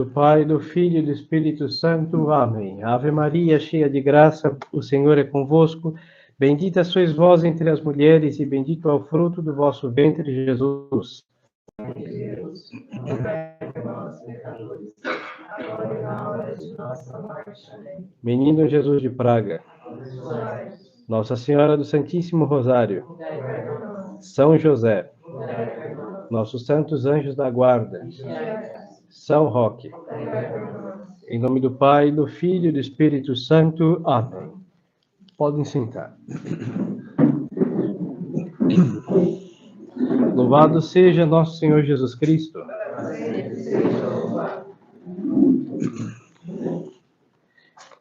Do Pai, do Filho e do Espírito Santo. Amém. Ave Maria, cheia de graça, o Senhor é convosco. Bendita sois vós entre as mulheres, e bendito é o fruto do vosso ventre, Jesus. Deus, rogai por nós, pecadores, agora e na hora de nossa morte. Amém. Menino Jesus de Praga, Nossa Senhora do Santíssimo Rosário, São José, nossos santos anjos da guarda, São Roque, em nome do Pai, do Filho e do Espírito Santo. Amém. Podem sentar. Louvado seja nosso Senhor Jesus Cristo.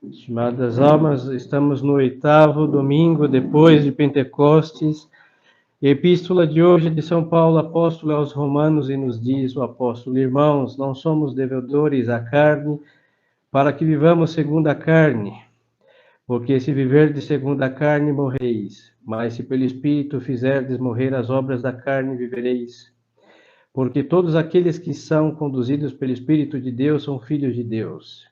Estimadas almas, estamos no 8º domingo depois de Pentecostes. A epístola de hoje é de São Paulo, apóstolo aos Romanos, e nos diz o apóstolo: irmãos, não somos devedores à carne, para que vivamos segundo a carne. Porque se viverdes segundo a carne, morreis. Mas se pelo Espírito fizerdes morrer as obras da carne, vivereis. Porque todos aqueles que são conduzidos pelo Espírito de Deus são filhos de Deus.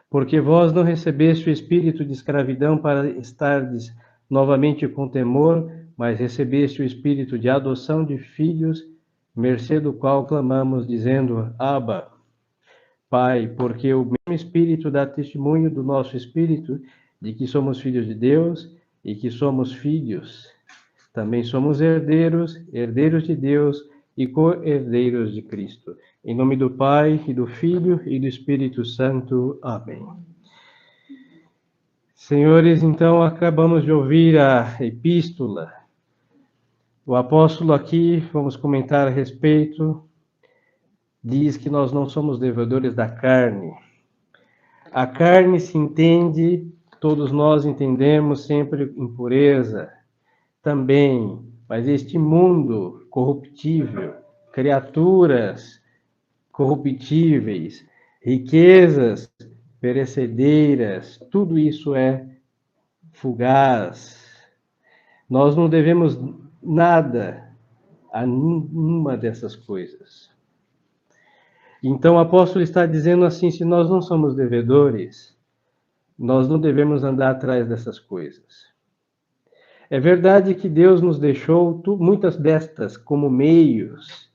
Porque vós não recebeste o espírito de escravidão para estardes novamente com temor, mas recebeste o espírito de adoção de filhos, mercê do qual clamamos, dizendo: Abba, Pai. Porque o mesmo Espírito dá testemunho do nosso espírito de que somos filhos de Deus, e que somos filhos. Também somos herdeiros, herdeiros de Deus e co-herdeiros de Cristo. Em nome do Pai, e do Filho, e do Espírito Santo. Amém. Senhores, então acabamos de ouvir a epístola. O apóstolo aqui, vamos comentar a respeito, diz que nós não somos devedores da carne. A carne se entende, todos nós entendemos sempre impureza também, mas este mundo corruptível, criaturas corruptíveis, riquezas perecedeiras, tudo isso é fugaz. Nós não devemos nada a nenhuma dessas coisas. Então o apóstolo está dizendo assim: se nós não somos devedores, nós não devemos andar atrás dessas coisas. É verdade que Deus nos deixou muitas destas como meios.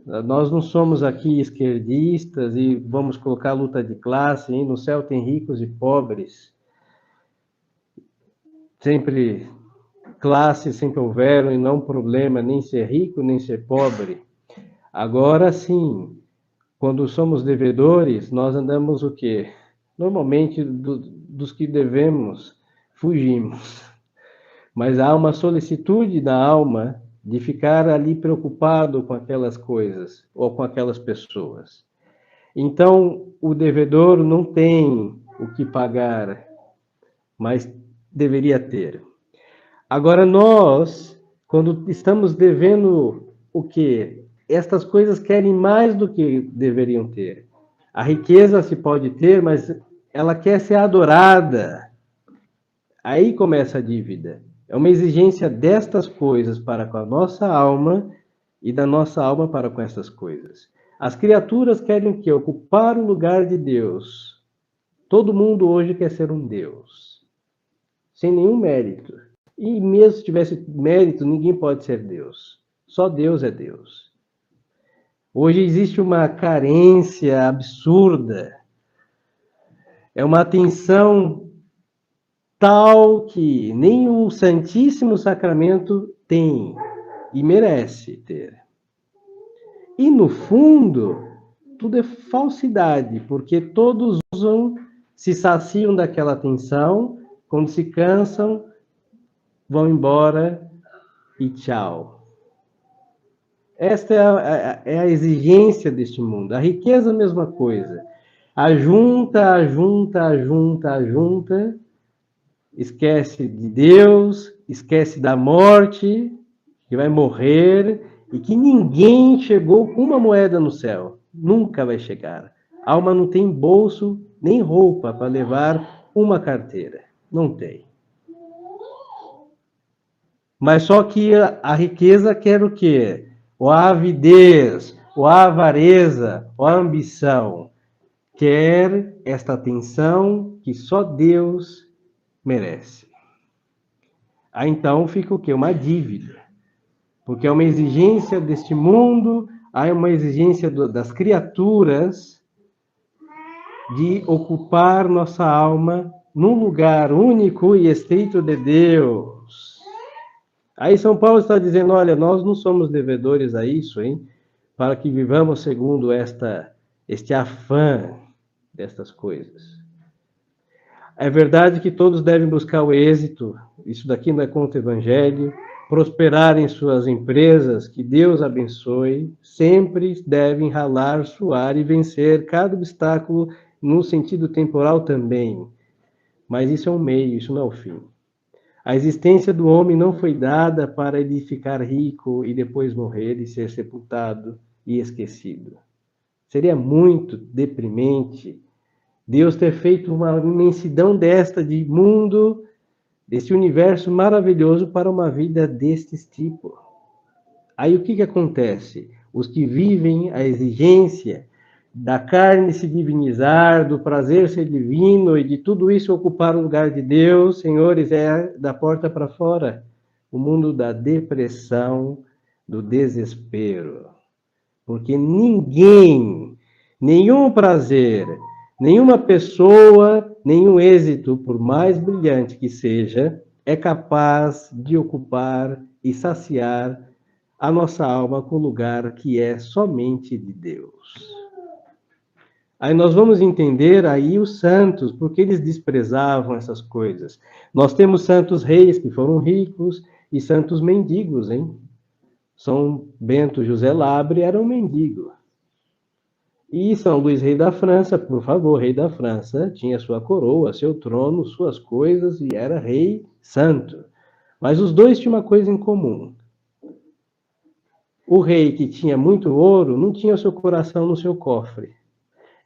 Nós não somos aqui esquerdistas e vamos colocar luta de classe, hein? No céu tem ricos e pobres. Sempre classes sempre houveram e não problema nem ser rico nem ser pobre. Agora sim, quando somos devedores, nós andamos o quê? Normalmente dos que devemos, fugimos. Mas há uma solicitude da alma de ficar ali preocupado com aquelas coisas ou com aquelas pessoas. Então, o devedor não tem o que pagar, mas deveria ter. Agora, nós, quando estamos devendo o quê? Estas coisas querem mais do que deveriam ter. A riqueza se pode ter, mas ela quer ser adorada. Aí começa a dívida. É uma exigência destas coisas para com a nossa alma e da nossa alma para com essas coisas. As criaturas querem o quê? Ocupar o lugar de Deus. Todo mundo hoje quer ser um Deus, sem nenhum mérito. E mesmo se tivesse mérito, ninguém pode ser Deus. Só Deus é Deus. Hoje existe uma carência absurda. É uma atenção tal que nem o Santíssimo Sacramento tem e merece ter. E no fundo, tudo é falsidade, porque todos usam, se saciam daquela atenção, quando se cansam, vão embora e tchau. Esta é a exigência deste mundo. A riqueza, a mesma coisa. Ajunta, ajunta, ajunta, ajunta, esquece de Deus, esquece da morte, que vai morrer, e que ninguém chegou com uma moeda no céu. Nunca vai chegar. A alma não tem bolso, nem roupa para levar uma carteira. Não tem. Mas só que a riqueza quer o quê? Ou a avidez, ou a avareza, ou a ambição. quer esta atenção que só Deus merece. Aí então fica o quê? Uma dívida. Porque é uma exigência deste mundo, há uma exigência das criaturas de ocupar nossa alma num lugar único e estreito de Deus. Aí São Paulo está dizendo, olha, nós não somos devedores a isso, hein? Para que vivamos segundo este afã destas coisas. É verdade que todos devem buscar o êxito, isso daqui não é contra o Evangelho, prosperar em suas empresas, que Deus abençoe, sempre devem ralar, suar e vencer cada obstáculo no sentido temporal também. Mas isso é um meio, isso não é o fim. A existência do homem não foi dada para ele ficar rico e depois morrer e ser sepultado e esquecido. Seria muito deprimente Deus ter feito uma imensidão desta de mundo, desse universo maravilhoso para uma vida deste tipo. Aí o que acontece? Os que vivem a exigência da carne se divinizar, do prazer ser divino e de tudo isso ocupar o lugar de Deus, senhores, é da porta para fora. O mundo da depressão, do desespero. Porque ninguém, nenhum prazer, nenhuma pessoa, nenhum êxito, por mais brilhante que seja, é capaz de ocupar e saciar a nossa alma com o lugar que é somente de Deus. Aí nós vamos entender aí os santos, porque eles desprezavam essas coisas. Nós temos santos reis que foram ricos e santos mendigos, hein? São Bento José Labre era um mendigo. E São Luís, rei da França, por favor, rei da França, tinha sua coroa, seu trono, suas coisas e era rei santo. Mas os dois tinham uma coisa em comum. O rei que tinha muito ouro não tinha seu coração no seu cofre.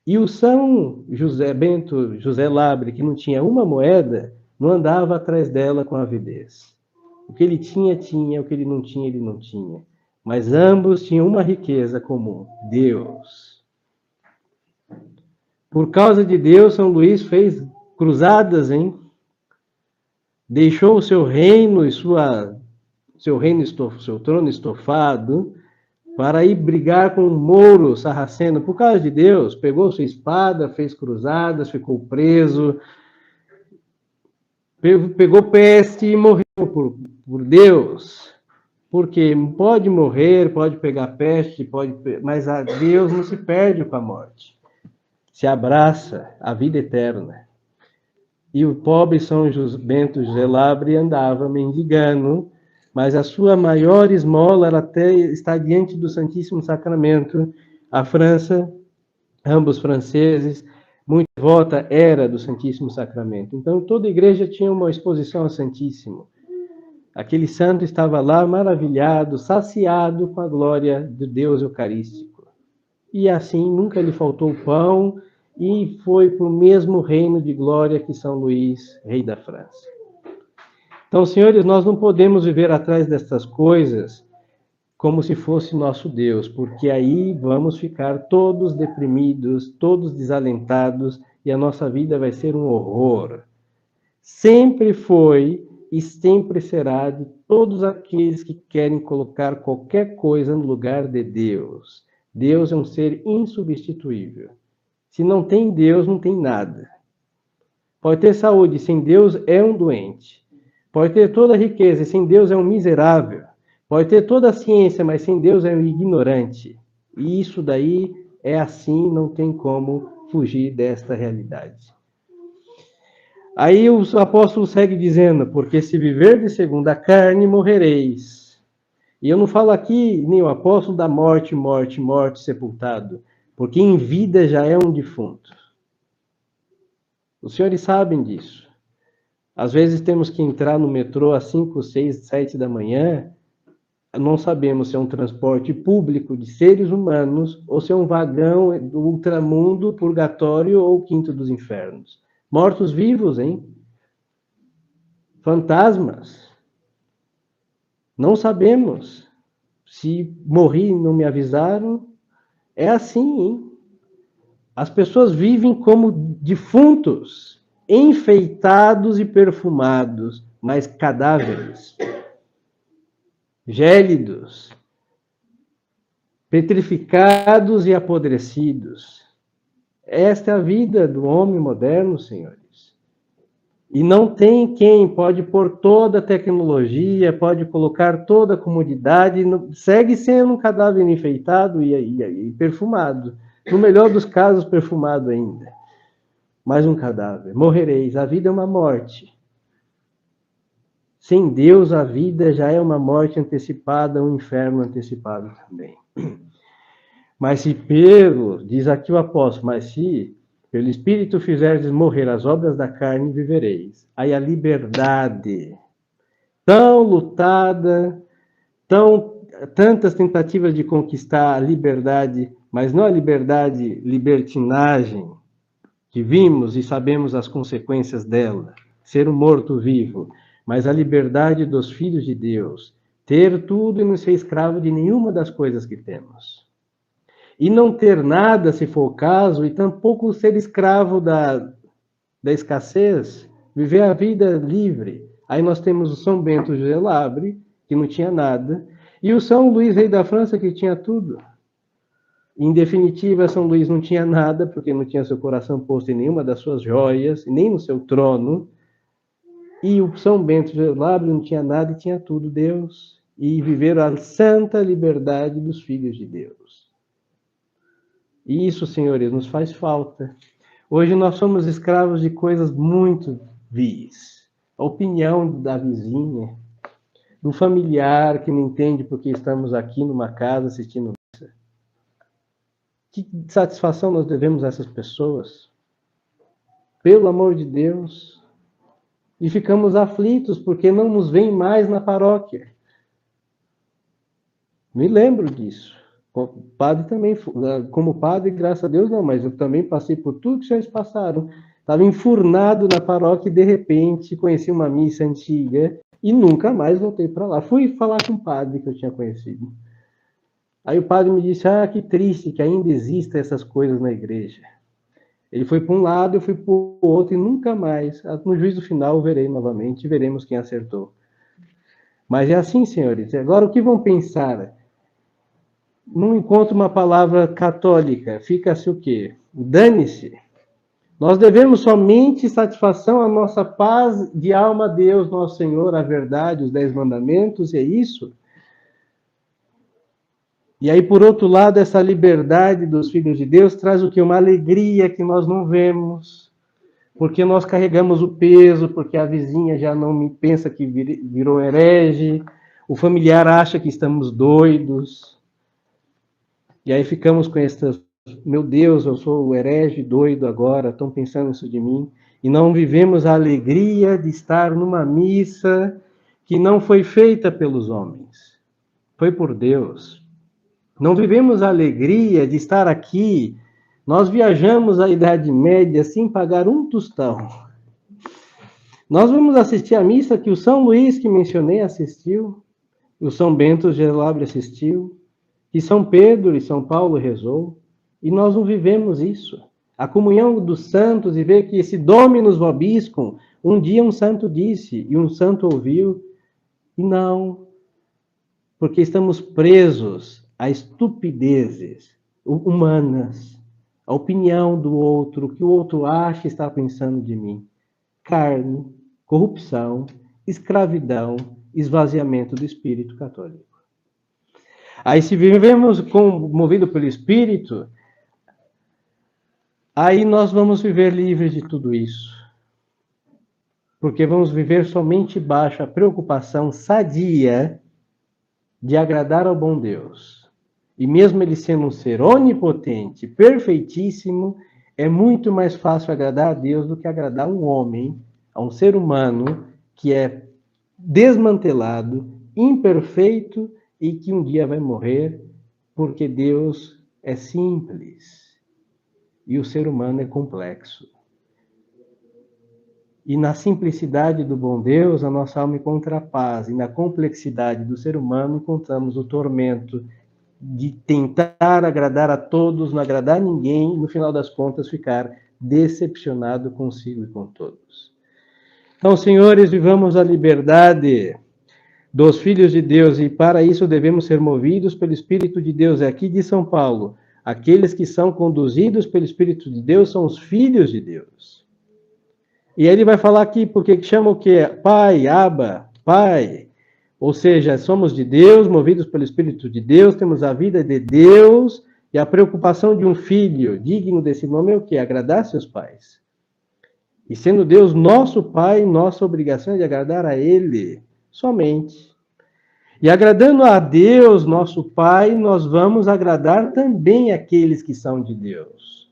E o São José Bento José Labre, que não tinha uma moeda, não andava atrás dela com avidez. O que ele tinha, tinha, o que ele não tinha. Mas ambos tinham uma riqueza comum, Deus. Por causa de Deus, São Luís fez cruzadas, hein? Deixou o seu reino e seu trono estofado para ir brigar com um mouro sarraceno. Por causa de Deus, pegou sua espada, fez cruzadas, ficou preso, pegou peste e morreu por Deus. Porque pode morrer, pode pegar peste, mas a Deus não se perde com a morte. Se abraça a vida eterna. E o pobre São Bento José Labre andava mendigando, mas a sua maior esmola era até estar diante do Santíssimo Sacramento. A França, ambos franceses, muita devota era do Santíssimo Sacramento. Então toda igreja tinha uma exposição ao Santíssimo. Aquele santo estava lá maravilhado, saciado com a glória de Deus Eucarístico. E assim nunca lhe faltou pão e foi para o mesmo reino de glória que São Luís, rei da França. Então, senhores, nós não podemos viver atrás dessas coisas como se fosse nosso Deus, porque aí vamos ficar todos deprimidos, todos desalentados e a nossa vida vai ser um horror. Sempre foi e sempre será de todos aqueles que querem colocar qualquer coisa no lugar de Deus. Deus é um ser insubstituível. Se não tem Deus, não tem nada. Pode ter saúde, sem Deus é um doente. Pode ter toda a riqueza, sem Deus é um miserável. Pode ter toda a ciência, mas sem Deus é um ignorante. E isso daí é assim, não tem como fugir desta realidade. Aí o apóstolo segue dizendo, porque se viver de segundo a carne, morrereis. E eu não falo aqui, nem o apóstolo da morte, sepultado, porque em vida já é um defunto. Os senhores sabem disso. Às vezes temos que entrar no metrô às 5, 6, 7 da manhã, não sabemos se é um transporte público de seres humanos ou se é um vagão do ultramundo, purgatório ou quinto dos infernos. Mortos-vivos, hein? Fantasmas. Não sabemos. Se morri e não me avisaram, é assim, hein? As pessoas vivem como defuntos, enfeitados e perfumados, mas cadáveres, gélidos, petrificados e apodrecidos. Esta é a vida do homem moderno, senhores. E não tem quem pode pôr toda a tecnologia, pode colocar toda a comodidade, segue sendo um cadáver enfeitado e perfumado. No melhor dos casos, perfumado ainda. Mais um cadáver. Morrereis. A vida é uma morte. Sem Deus, a vida já é uma morte antecipada, um inferno antecipado também. Mas se diz aqui o apóstolo, mas se pelo Espírito fizerdes morrer as obras da carne, vivereis. Aí a liberdade, tão lutada, tantas tentativas de conquistar a liberdade, mas não a liberdade libertinagem, que vimos e sabemos as consequências dela, ser um morto-vivo, mas a liberdade dos filhos de Deus, ter tudo e não ser escravo de nenhuma das coisas que temos. E não ter nada, se for o caso, e tampouco ser escravo da escassez, viver a vida livre. Aí nós temos o São Bento Gelabri, que não tinha nada, e o São Luís, rei da França, que tinha tudo. Em definitiva, São Luís não tinha nada, porque não tinha seu coração posto em nenhuma das suas joias, nem no seu trono. E o São Bento Gelabri não tinha nada e tinha tudo, Deus. E viveram a santa liberdade dos filhos de Deus. E isso, senhores, nos faz falta. Hoje nós somos escravos de coisas muito vis. A opinião da vizinha, do familiar que não entende porque estamos aqui numa casa assistindo missa. Que satisfação nós devemos a essas pessoas? Pelo amor de Deus. E ficamos aflitos porque não nos veem mais na paróquia. Me lembro disso. Padre também, como padre, graças a Deus não, mas eu também passei por tudo que vocês passaram. Estava enfurnado na paróquia e de repente conheci uma missa antiga e nunca mais voltei para lá. Fui falar com o padre que eu tinha conhecido. Aí o padre me disse, que triste que ainda existem essas coisas na igreja. Ele foi para um lado, eu fui para o outro e nunca mais. No juízo final eu verei novamente e veremos quem acertou. Mas é assim, senhores. Agora o que vão pensar? Não encontro uma palavra católica, fica-se o quê? Dane-se. Nós devemos somente satisfação à nossa paz de alma a Deus, nosso Senhor, a verdade, os 10 mandamentos, e é isso. E aí, por outro lado, essa liberdade dos filhos de Deus traz o quê? Uma alegria que nós não vemos, porque nós carregamos o peso, porque a vizinha já não me pensa que virou herege, o familiar acha que estamos doidos. E aí ficamos com essas, meu Deus, eu sou o herege doido agora, estão pensando isso de mim. E não vivemos a alegria de estar numa missa que não foi feita pelos homens, foi por Deus. Não vivemos a alegria de estar aqui. Nós viajamos à Idade Média sem pagar um tostão. Nós vamos assistir a missa que o São Luís, que mencionei, assistiu, o São Bento Gelabri assistiu, que São Pedro e São Paulo rezou, e nós não vivemos isso. A comunhão dos santos e ver que esse Dominus vobiscum, um dia um santo disse, e um santo ouviu, e não, porque estamos presos a estupidezes humanas, a opinião do outro, o que o outro acha e está pensando de mim. Carne, corrupção, escravidão, esvaziamento do espírito católico. Aí se vivemos movido pelo Espírito, aí nós vamos viver livres de tudo isso. Porque vamos viver somente baixo a preocupação sadia de agradar ao bom Deus. E mesmo ele sendo um ser onipotente, perfeitíssimo, é muito mais fácil agradar a Deus do que agradar um homem, a um ser humano que é desmantelado, imperfeito, e que um dia vai morrer, porque Deus é simples e o ser humano é complexo. E na simplicidade do bom Deus, a nossa alma encontra a paz, e na complexidade do ser humano encontramos o tormento de tentar agradar a todos, não agradar ninguém, no final das contas ficar decepcionado consigo e com todos. Então, senhores, vivamos a liberdade dos filhos de Deus, e para isso devemos ser movidos pelo Espírito de Deus. É aqui de São Paulo. Aqueles que são conduzidos pelo Espírito de Deus são os filhos de Deus. E ele vai falar aqui, porque chama o quê? Pai, Abba, Pai. Ou seja, somos de Deus, movidos pelo Espírito de Deus, temos a vida de Deus, e a preocupação de um filho digno desse nome é o quê? Agradar seus pais. E sendo Deus nosso Pai, nossa obrigação é de agradar a Ele somente. E agradando a Deus, nosso Pai, nós vamos agradar também aqueles que são de Deus.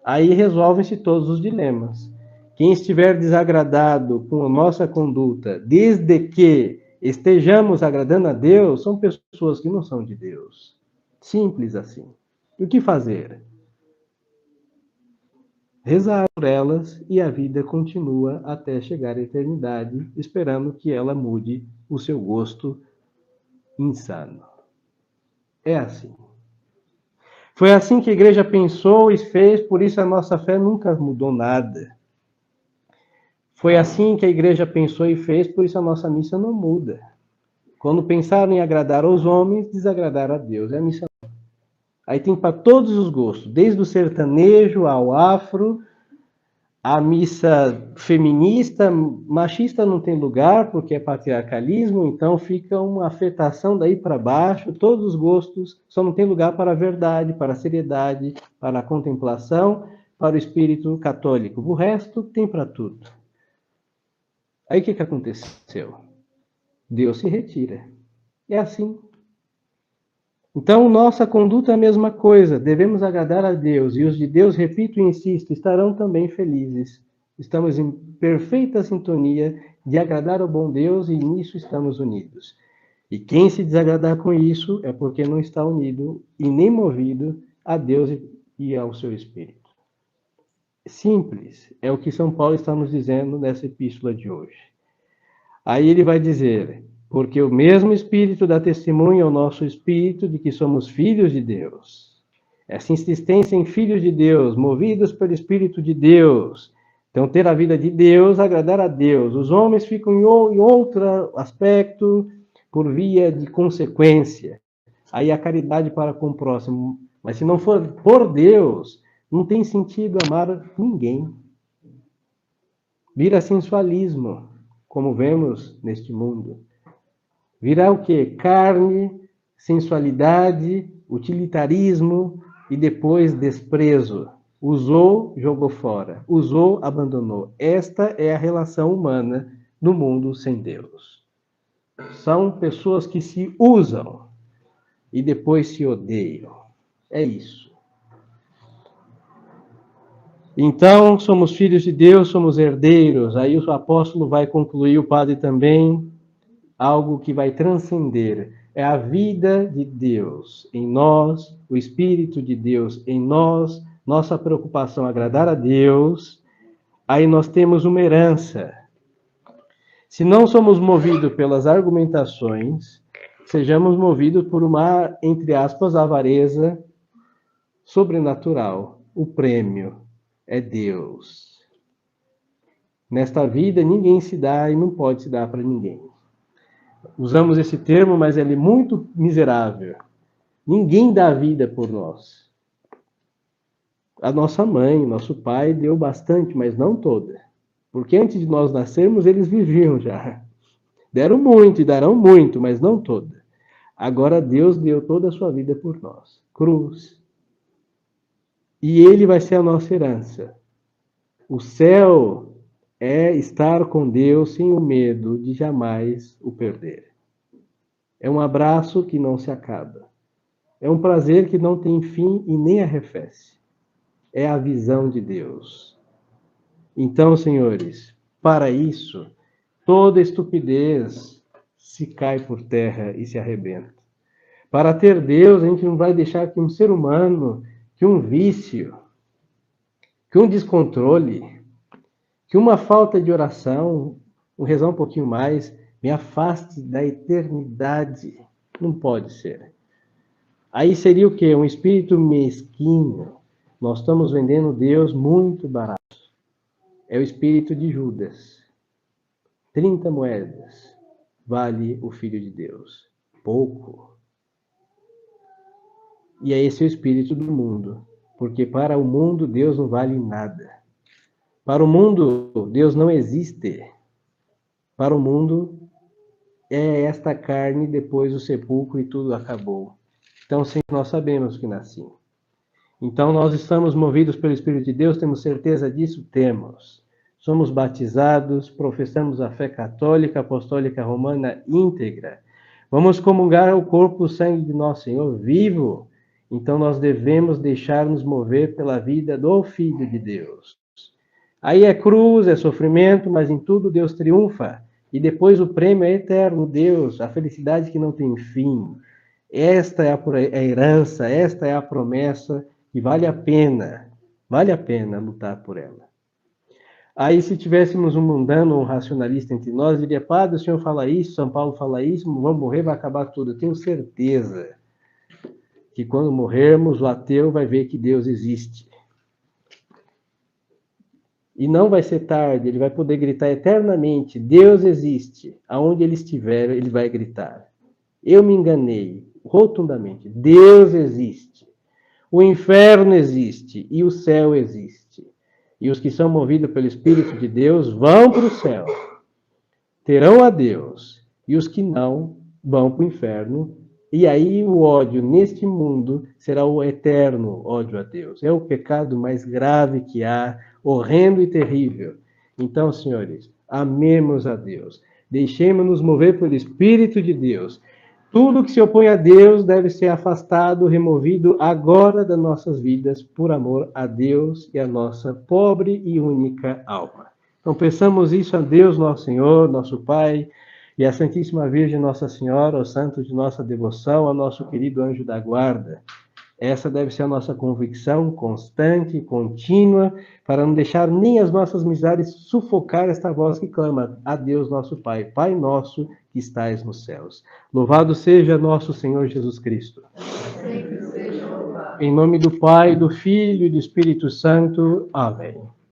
Aí resolvem-se todos os dilemas. Quem estiver desagradado com a nossa conduta, desde que estejamos agradando a Deus, são pessoas que não são de Deus. Simples assim. E o que fazer? Rezar por elas, e a vida continua até chegar à eternidade, esperando que ela mude o seu gosto insano. É assim. Foi assim que a igreja pensou e fez, por isso a nossa fé nunca mudou nada. Foi assim que a igreja pensou e fez, por isso a nossa missa não muda. Quando pensaram em agradar aos homens, desagradar a Deus. É a missa. Aí tem para todos os gostos, desde o sertanejo ao afro, a missa feminista, machista não tem lugar, porque é patriarcalismo, então fica uma afetação daí para baixo, todos os gostos, só não tem lugar para a verdade, para a seriedade, para a contemplação, para o espírito católico. O resto tem para tudo. Aí o que aconteceu? Deus se retira. É assim. Então, nossa conduta é a mesma coisa. Devemos agradar a Deus. E os de Deus, repito e insisto, estarão também felizes. Estamos em perfeita sintonia de agradar ao bom Deus e nisso estamos unidos. E quem se desagradar com isso é porque não está unido e nem movido a Deus e ao seu Espírito. Simples. É o que São Paulo está nos dizendo nessa epístola de hoje. Aí ele vai dizer: porque o mesmo Espírito dá testemunho ao nosso Espírito de que somos filhos de Deus. Essa insistência em filhos de Deus, movidos pelo Espírito de Deus. Então, ter a vida de Deus, agradar a Deus. Os homens ficam em outro aspecto, por via de consequência. Aí a caridade para com o próximo. Mas se não for por Deus, não tem sentido amar ninguém. Vira sensualismo, como vemos neste mundo. Virá o quê? Carne, sensualidade, utilitarismo e depois desprezo. Usou, jogou fora. Usou, abandonou. Esta é a relação humana no mundo sem Deus. São pessoas que se usam e depois se odeiam. É isso. Então, somos filhos de Deus, somos herdeiros. Aí o apóstolo vai concluir, o padre também, algo que vai transcender. É a vida de Deus em nós, o Espírito de Deus em nós, nossa preocupação agradar a Deus. Aí nós temos uma herança. Se não somos movidos pelas argumentações, sejamos movidos por uma, entre aspas, avareza sobrenatural. O prêmio é Deus. Nesta vida, ninguém se dá e não pode se dar para ninguém. Usamos esse termo, mas ele é muito miserável. Ninguém dá vida por nós. A nossa mãe, nosso pai deu bastante, mas não toda. Porque antes de nós nascermos, eles viviam já. Deram muito e darão muito, mas não toda. Agora Deus deu toda a sua vida por nós. Cruz. E Ele vai ser a nossa herança. O céu é estar com Deus sem o medo de jamais o perder. É um abraço que não se acaba. É um prazer que não tem fim e nem arrefece. É a visão de Deus. Então, senhores, para isso, toda estupidez se cai por terra e se arrebenta. Para ter Deus, a gente não vai deixar que um ser humano, que um vício, que um descontrole, que uma falta de oração, rezar um pouquinho mais, me afaste da eternidade. Não pode ser. Aí seria o quê? Um espírito mesquinho. Nós estamos vendendo Deus muito barato. É o espírito de Judas. 30 moedas vale o Filho de Deus. Pouco. E é esse o espírito do mundo. Porque para o mundo Deus não vale nada. Para o mundo Deus não existe. Para o mundo é esta carne depois do sepulcro e tudo acabou. Então, sim, nós sabemos que nasci. Então, nós estamos movidos pelo Espírito de Deus, temos certeza disso? Temos. Somos batizados, professamos a fé católica, apostólica, romana íntegra. Vamos comungar o corpo e o sangue de nosso Senhor vivo. Então, nós devemos deixar-nos mover pela vida do Filho de Deus. Aí é cruz, é sofrimento, mas em tudo Deus triunfa. E depois o prêmio é eterno, Deus, a felicidade que não tem fim. Esta é a herança, esta é a promessa e vale a pena lutar por ela. Aí se tivéssemos um mundano, um racionalista entre nós, diria, padre, o senhor fala isso, São Paulo fala isso, vamos morrer, vai acabar tudo. Eu tenho certeza que quando morrermos, o ateu vai ver que Deus existe. E não vai ser tarde, ele vai poder gritar eternamente, Deus existe. Aonde ele estiver, ele vai gritar. Eu me enganei, rotundamente. Deus existe. O inferno existe e o céu existe. E os que são movidos pelo Espírito de Deus vão para o céu. Terão a Deus. E os que não vão para o inferno. E aí o ódio neste mundo será o eterno ódio a Deus. É o pecado mais grave que há, horrendo e terrível. Então, senhores, amemos a Deus. Deixemos-nos mover pelo Espírito de Deus. Tudo que se opõe a Deus deve ser afastado, removido agora das nossas vidas, por amor a Deus e a nossa pobre e única alma. Então, peçamos isso a Deus, nosso Senhor, nosso Pai, e a Santíssima Virgem Nossa Senhora, aos santos de nossa devoção, ao nosso querido anjo da guarda. Essa deve ser a nossa convicção constante e contínua, para não deixar nem as nossas misérias sufocar esta voz que clama a Deus nosso Pai, Pai nosso que estais nos céus. Louvado seja nosso Senhor Jesus Cristo. Em nome do Pai, do Filho e do Espírito Santo. Amém.